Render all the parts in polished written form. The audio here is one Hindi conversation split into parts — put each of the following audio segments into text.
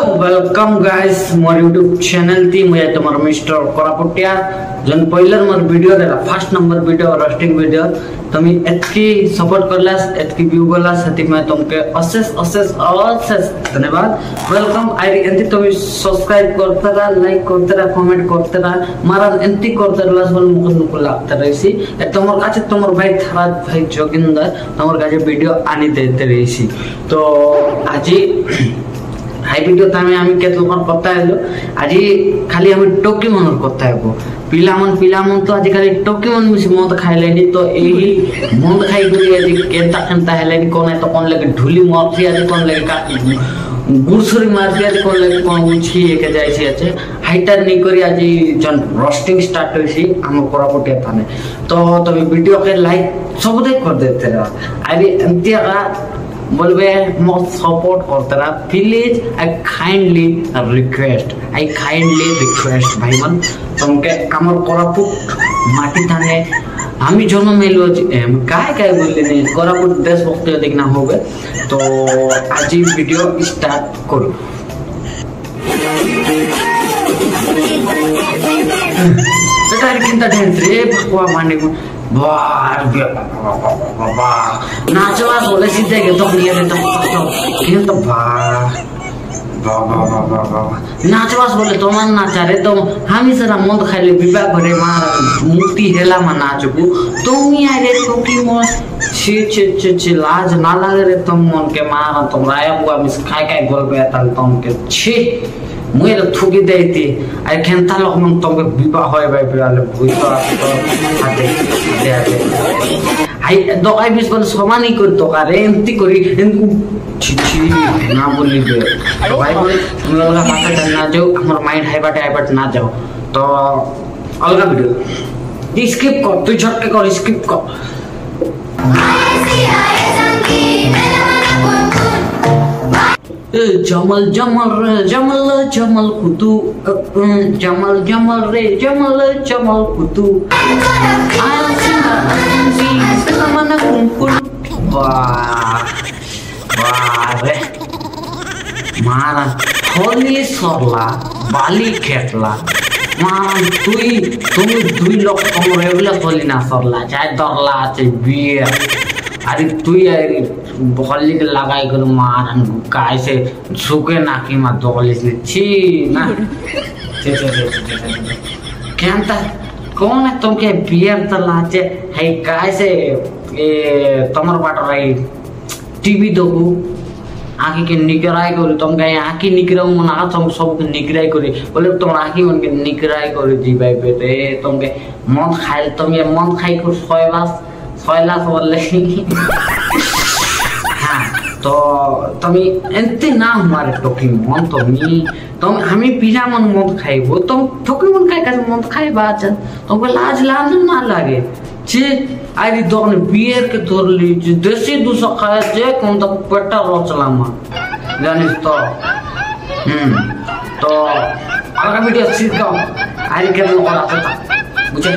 वेलकम गाइस मोर यूट्यूब चैनल थी मुझे तुम्हारा मिस्टर कोरापुटिया जन पहले मोर वीडियो देला first number video roasting video तुम एतकी सपोर्ट करला एतकी व्यू गला सती मैं तुमके असेस धन्यवाद वेलकम आई एंती तुम सब्सक्राइब करते रहा लाइक करते रहा कमेंट करते रहा मारा एंती करते रहा बोल मुख नुक लागते रहीसी तुमर काছে तुमर भाई थारा भाई जोगिंदर तुमर काছে वीडियो आनी देते रहीसी तो आज हाई वीडियो तामे आमी केत लोकन करता हेलो आज खाली आमी टोकी मनर करता हेबो पिलामन तो आज खाली टोकी मन मिसी मद खाइलेनी तो एही मद खाइ गरी आज केनता हेलेनी कोन तो कोन लगे ढुली मरसी आज कोन लगे काटी गुरसुरी मारसी आज कोन लगे कोन उछि एके जाइसी আছে हाइटर नहीं करी आज जन रोस्टिंग स्टार्ट होइसी हम कोरापुटिया थाने तो तबे वीडियो के लाइक सब दे कर देते रहा आज अंतिया बोलबे मोर सपोर्ट करते रहा प्लीज आई काइंडली रिक्वेस्ट भाई मन तुमके कामर कोरापुट माटी थाने आमी जन्म मेलो काय बोलले नहीं कोरापुट देशभक्त देखना होगा तो आज वीडियो स्टार्ट करो बेटा किंता डांस रे भगवा माने को नाचवा बोले सीधे के तो ये तो नाचवास बोले तो मन नाचा रे तो हामी सरा मद खाइले विवाह करे मार मुक्ति हेला मा नाचबु तुम ही आरे तो की म छी लाज ना लागे रे तुम मन के मार तुम राया बुआ मिस काय गोल पे ताल तुम के छी मुए तो थुकी देती आई खेनता लोग मन तुम के विवाह होय भाई पिराले भूतो आते आई दो आई बिस बोल समानी कर तो का रे एंती करी छी ना बोली दे तो भाई बोल तुम लोग का माथा ना जाओ हमर माइंड हाई बाट ना जाओ तो अलग वीडियो स्किप कर तू झटके कर स्किप कर जमल कुतू जमल रे जमल कुतू रे मारा होली सरला बाली खेटला मारा तुम दुई लोग कम रेगुला होली ना सरला चाहे दरला चाहे बियर अरे तू होली के लगाई कर मारन काय से सुके नाकी मा दोली से छी ना केनता कौन है तुमके बियर तलाचे है काय से ए तमर बाट रही टीवी देखू आँखी के निकराई करी तुम कहीं आँखी निकराऊ मना तुम सब के निकराई करी बोले तुम आँखी मन के निकराई करी जी भाई बेटे तुम के मन खाए तुम ये मन खाई को सोयला बोले हाँ तो तुम एंते ना हमारे टोकी मन तुम हमें पीला मन मत खाइबो तुम टोकी मन खाए कैसे मत खाए बात तुमको लाज ना लागे छे आई दोने बियर के तोर ली देसी दूसरा खाए जे कौन तो पेटा रोचला मा जानिस तो अगला वीडियो सीख का आई के लोग आता था बुझे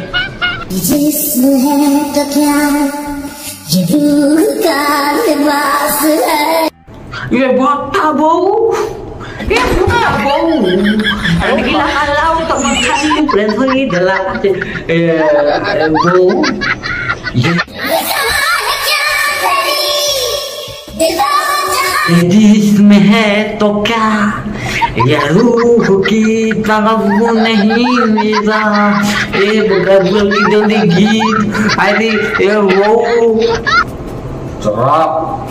जिस्म है तो क्या ये रूह का लिबास है ये भट्टा बहू गila halau tak makan plan pergi dalam bau जिसमें है तो क्या या रूह की तरफ नहीं मेरा एक गजल की जल्दी गीत आदि ये वो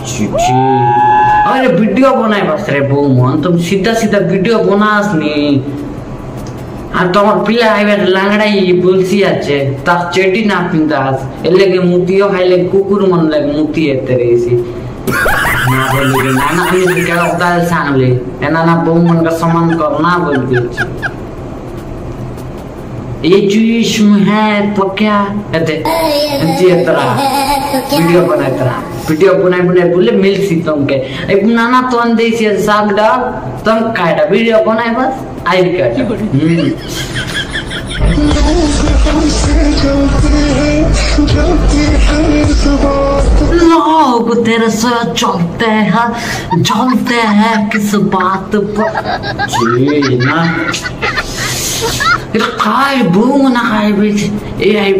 चिठी अरे वीडियो बनाए बस रे बो मन तुम सीधा वीडियो बनास नहीं আর তোমার পিলা আইবে লাংড়াই বলছি আছে তা চেটি না পিন্দাস এলেগে মুতিও খাইলে কুকুর মন লাগে মুতি এতে রেছি না বলবি না আমি কেন উদাল সামলে এনা না বউ মন का सम्मान करना बोलबी ये जिस्म है तो क्या कहते वीडियो बनाए बोले मिल सी तुमके नाना तो अंदे से साग डाल तुम काटा वीडियो बनाए बस आई काट लोग तेरे से चलते हैं किस बात पर जी ना काय बूम ना काय बीच ये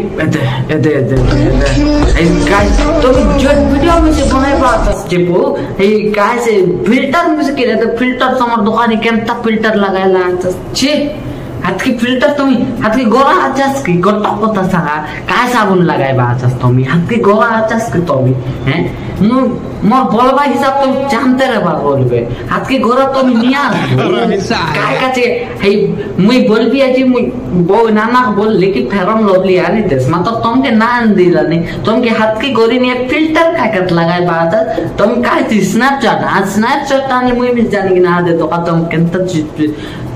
गाइस तो जो वीडियो में से बनाए बात जेपो ये गाइस फिल्टर में से केले तो फिल्टर समर दुकानी केमता फिल्टर लगायला छे हाथ की फिल्टर तुम्ही हाथ की गोरा आचास की गोटा पता सांगा काय साबुन लगायबा आचास तुम्ही हाथ की गोरा आचास की तुम्ही हैं मोर बोलबा हिसाब तुम जानते रे बात बोलबे हाथ की गोरा तुम्ही निया काय काचे हे मुई बोलबी आजी मुई बो नाना बोल लेकिन फेरम लवली आनी देस मतलब तुमके नान दिला नहीं तुमके हाथ की गोरी ने फिल्टर काय करत लगायबा आचास तुम काय ती स्नैपचैट आनी मुई भी जानी ना दे तो तुम केंत चीज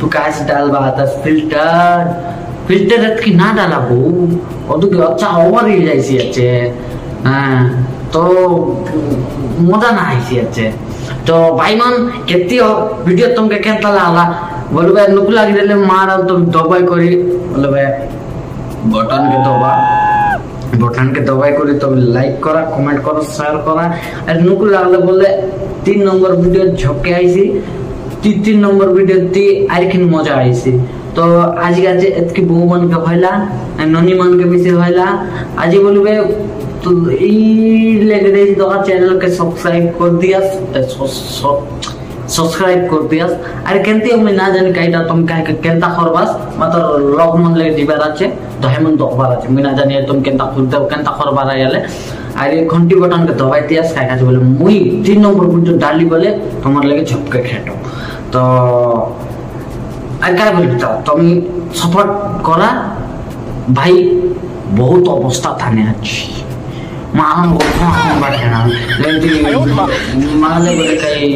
तू काय से डालबा आचास फिल्टर की ना डाला बो और तो अच्छा ओवर ही जाइसी अच्छे हां तो मजा ना आइसी अच्छे तो भाई मन केती वीडियो तुमके केंता लागला बोलबे नुक लागी देले मार तो दबाई करी बोलबे बटन के दबाई करी तो लाइक करा कमेंट करो शेयर करा और नुक लागले बोले 3 नंबर वीडियो झपके आइसी 3 नंबर वीडियो ती आरखिन मजा आइसी तो आज के एतकी बो मन के भइला ननी मन के विषय भइला आज बोलबे तो ई लेके दे तो चैनल के सब्सक्राइब कर दिया सब्सक्राइब कर दिया अरे केनती हम ना जानी काइटा तुम काहे के केनता करबास मतलब लॉक मन ले दिबार আছে दहेमन दखबार আছে मैं ना जानी तुम केनता खुलते केनता करबार आले अरे घंटी बटन के दबाई दियास काहे काजे बोले मुई 3 नंबर वीडियो डाली बोले তোমার লাগে झपके खेटो तो আর काय बोलता तुम सपोर्ट करा भाई बहुत अवस्था थाने अच्छी मालूम को बैठना लेकिन माले बोले कहीं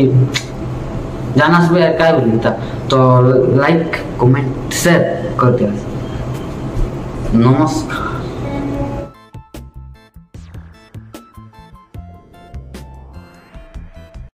जाना सब यार काय बोलता तो लाइक कमेंट शेयर कर दिया नमस्कार।